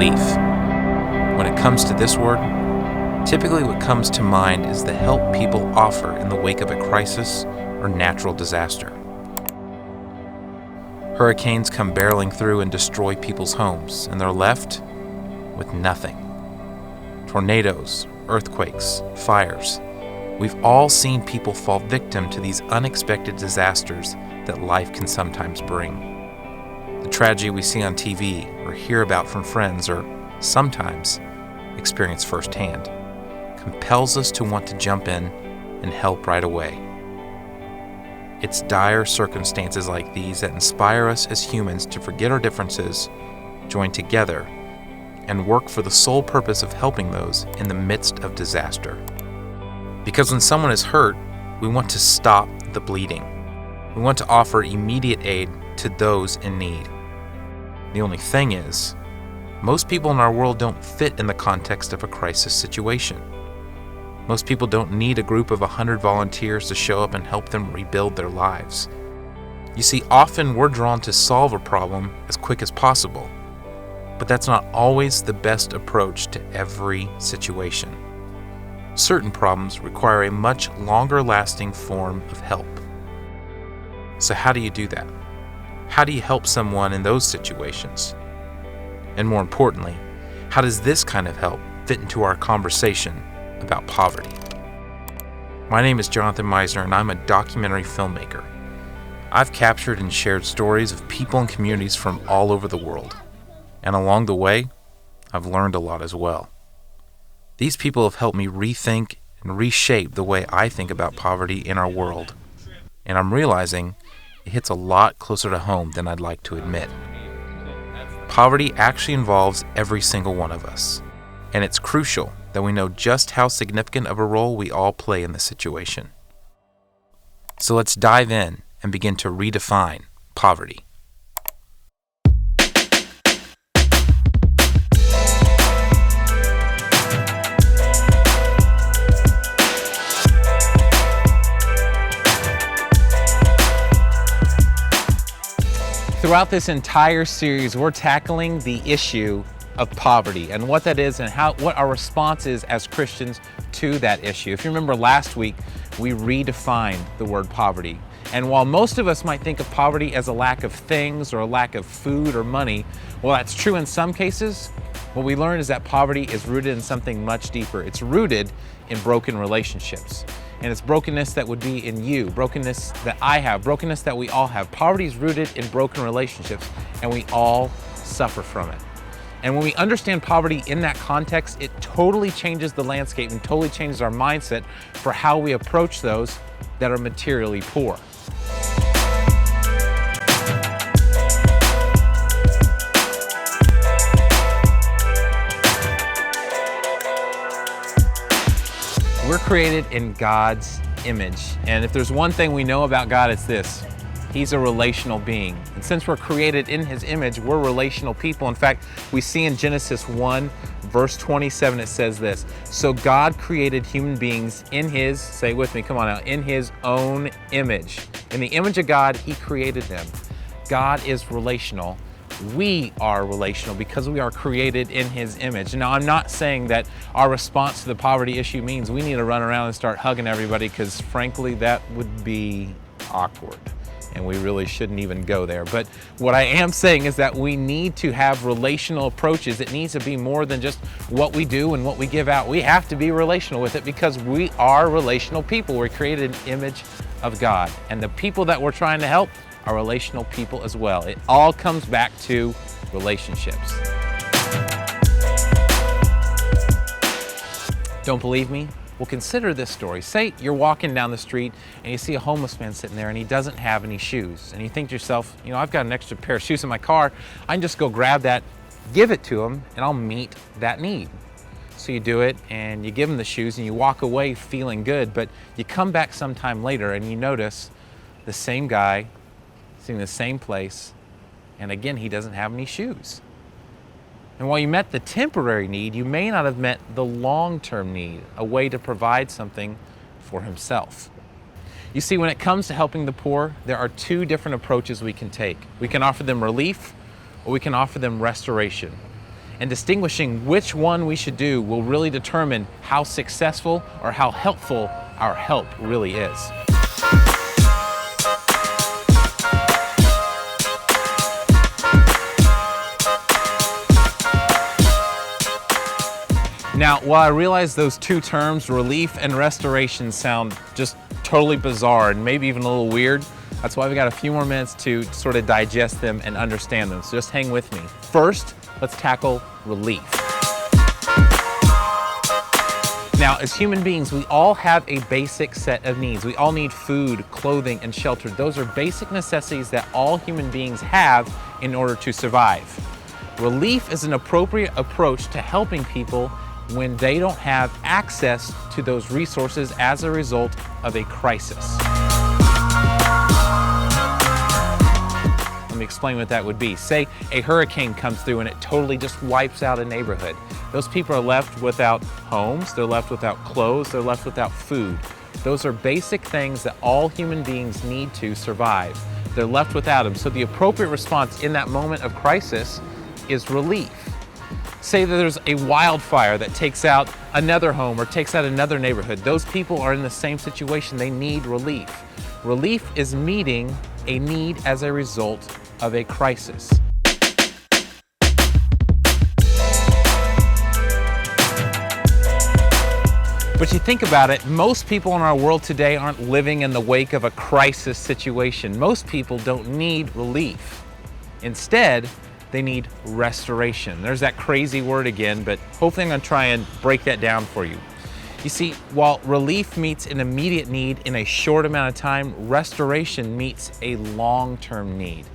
relief. When it comes to this word, typically what comes to mind is the help people offer in the wake of a crisis or natural disaster. Hurricanes come barreling through and destroy people's homes, and they're left with nothing. Tornadoes, earthquakes, fires. We've all seen people fall victim to these unexpected disasters that life can sometimes bring. The tragedy we see on TV or hear about from friends or sometimes experience firsthand compels us to want to jump in and help right away. It's dire circumstances like these that inspire us as humans to forget our differences, join together, and work for the sole purpose of helping those in the midst of disaster. Because when someone is hurt, we want to stop the bleeding. We want to offer immediate aid to those in need. The only thing is, most people in our world don't fit in the context of a crisis situation. Most people don't need a group of 100 volunteers to show up and help them rebuild their lives. You see, often we're drawn to solve a problem as quick as possible, but that's not always the best approach to every situation. Certain problems require a much longer-lasting form of help. So how do you do that? How do you help someone in those situations? And more importantly, how does this kind of help fit into our conversation about poverty? My name is Jonathan Meisner, and I'm a documentary filmmaker. I've captured and shared stories of people and communities from all over the world. And along the way, I've learned a lot as well. These people have helped me rethink and reshape the way I think about poverty in our world. And I'm realizing it hits a lot closer to home than I'd like to admit. Poverty actually involves every single one of us. And it's crucial that we know just how significant of a role we all play in this situation. So let's dive in and begin to redefine poverty. Throughout this entire series, we're tackling the issue of poverty and what that is and what our response is as Christians to that issue. If you remember last week, we redefined the word poverty. And while most of us might think of poverty as a lack of things or a lack of food or money, well, that's true in some cases. What we learned is that poverty is rooted in something much deeper. It's rooted in broken relationships. And it's brokenness that would be in you, brokenness that I have, brokenness that we all have. Poverty is rooted in broken relationships, and we all suffer from it. And when we understand poverty in that context, it totally changes the landscape and totally changes our mindset for how we approach those that are materially poor. We're created in God's image. And if there's one thing we know about God, it's this: He's a relational being. And since we're created in His image, we're relational people. In fact, we see in Genesis 1, verse 27, it says this: so God created human beings in His, say it with me, come on now, in His own image. In the image of God, He created them. God is relational. We are relational because we are created in His image. Now, I'm not saying that our response to the poverty issue means we need to run around and start hugging everybody, because frankly, that would be awkward. And we really shouldn't even go there. But what I am saying is that we need to have relational approaches. It needs to be more than just what we do and what we give out. We have to be relational with it because we are relational people. We're created in the image of God. And the people that we're trying to help are relational people as well. It all comes back to relationships. Don't believe me? Well, consider this story. Say you're walking down the street and you see a homeless man sitting there and he doesn't have any shoes. And you think to yourself, I've got an extra pair of shoes in my car. I can just go grab that, give it to him, and I'll meet that need. So you do it and you give him the shoes and you walk away feeling good, but you come back sometime later and you notice the same guy sitting in the same place, and again, he doesn't have any shoes. And while you met the temporary need, you may not have met the long-term need, a way to provide something for himself. You see, when it comes to helping the poor, there are two different approaches we can take. We can offer them relief, or we can offer them restoration. And distinguishing which one we should do will really determine how successful or how helpful our help really is. Now, while I realize those two terms, relief and restoration, sound just totally bizarre and maybe even a little weird, that's why we got a few more minutes to sort of digest them and understand them. So just hang with me. First, let's tackle relief. Now, as human beings, we all have a basic set of needs. We all need food, clothing, and shelter. Those are basic necessities that all human beings have in order to survive. Relief is an appropriate approach to helping people when they don't have access to those resources as a result of a crisis. Let me explain what that would be. Say a hurricane comes through and it totally just wipes out a neighborhood. Those people are left without homes, they're left without clothes, they're left without food. Those are basic things that all human beings need to survive. They're left without them. So the appropriate response in that moment of crisis is relief. Say that there's a wildfire that takes out another home or takes out another neighborhood. Those people are in the same situation. They need relief. Relief is meeting a need as a result of a crisis. But you think about it, most people in our world today aren't living in the wake of a crisis situation. Most people don't need relief. Instead, they need restoration. There's that crazy word again, but hopefully I'm going to try and break that down for you. You see, while relief meets an immediate need in a short amount of time, restoration meets a long-term need.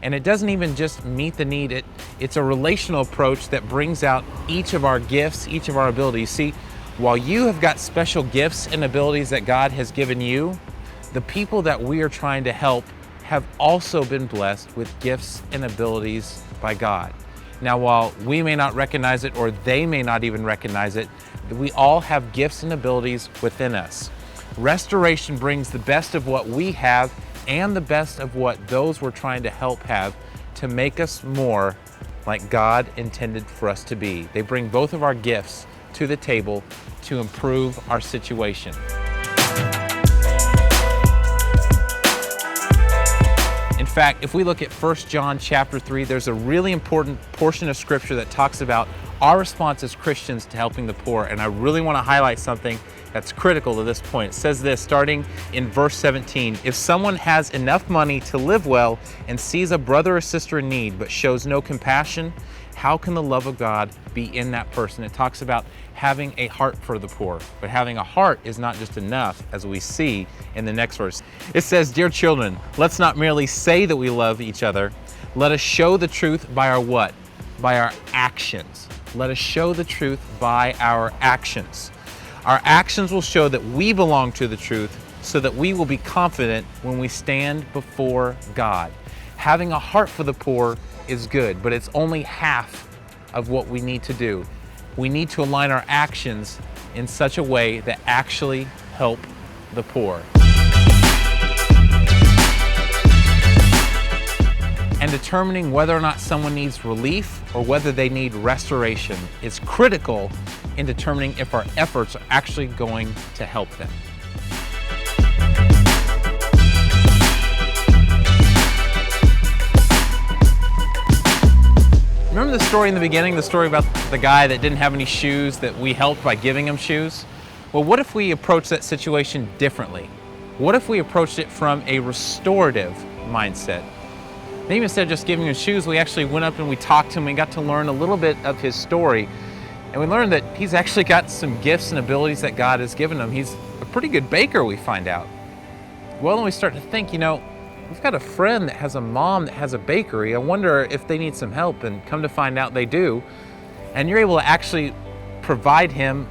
And it doesn't even just meet the need, it's a relational approach that brings out each of our gifts, each of our abilities. See, while you have got special gifts and abilities that God has given you, the people that we are trying to help have also been blessed with gifts and abilities by God. Now, while we may not recognize it or they may not even recognize it, we all have gifts and abilities within us. Restoration brings the best of what we have and the best of what those we're trying to help have to make us more like God intended for us to be. They bring both of our gifts to the table to improve our situation. In fact, if we look at 1 John chapter 3, there's a really important portion of scripture that talks about our response as Christians to helping the poor. And I really want to highlight something that's critical to this point. It says this, starting in verse 17, if someone has enough money to live well and sees a brother or sister in need but shows no compassion, how can the love of God be in that person? It talks about having a heart for the poor, but having a heart is not just enough, as we see in the next verse. It says, dear children, let's not merely say that we love each other. Let us show the truth by our what? By our actions. Let us show the truth by our actions. Our actions will show that we belong to the truth so that we will be confident when we stand before God. Having a heart for the poor is good, but it's only half of what we need to do. We need to align our actions in such a way that actually help the poor. And determining whether or not someone needs relief or whether they need restoration is critical in determining if our efforts are actually going to help them. Remember the story in the beginning, the story about the guy that didn't have any shoes that we helped by giving him shoes? Well, what if we approach that situation differently? What if we approached it from a restorative mindset? Maybe instead of just giving him shoes, we actually went up and we talked to him. We got to learn a little bit of his story. And we learned that he's actually got some gifts and abilities that God has given him. He's a pretty good baker, we find out. Well, then we start to think, we've got a friend that has a mom that has a bakery. I wonder if they need some help, and come to find out they do. And you're able to actually provide him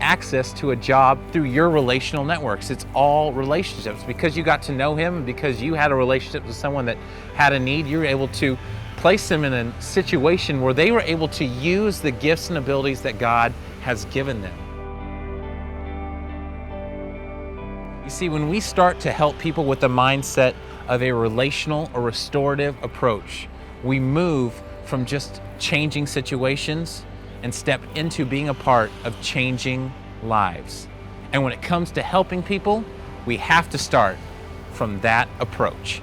access to a job through your relational networks. It's all relationships. Because you got to know him, and because you had a relationship with someone that had a need, you were able to place them in a situation where they were able to use the gifts and abilities that God has given them. You see, when we start to help people with the mindset of a relational or restorative approach, we move from just changing situations and step into being a part of changing lives. And when it comes to helping people, we have to start from that approach.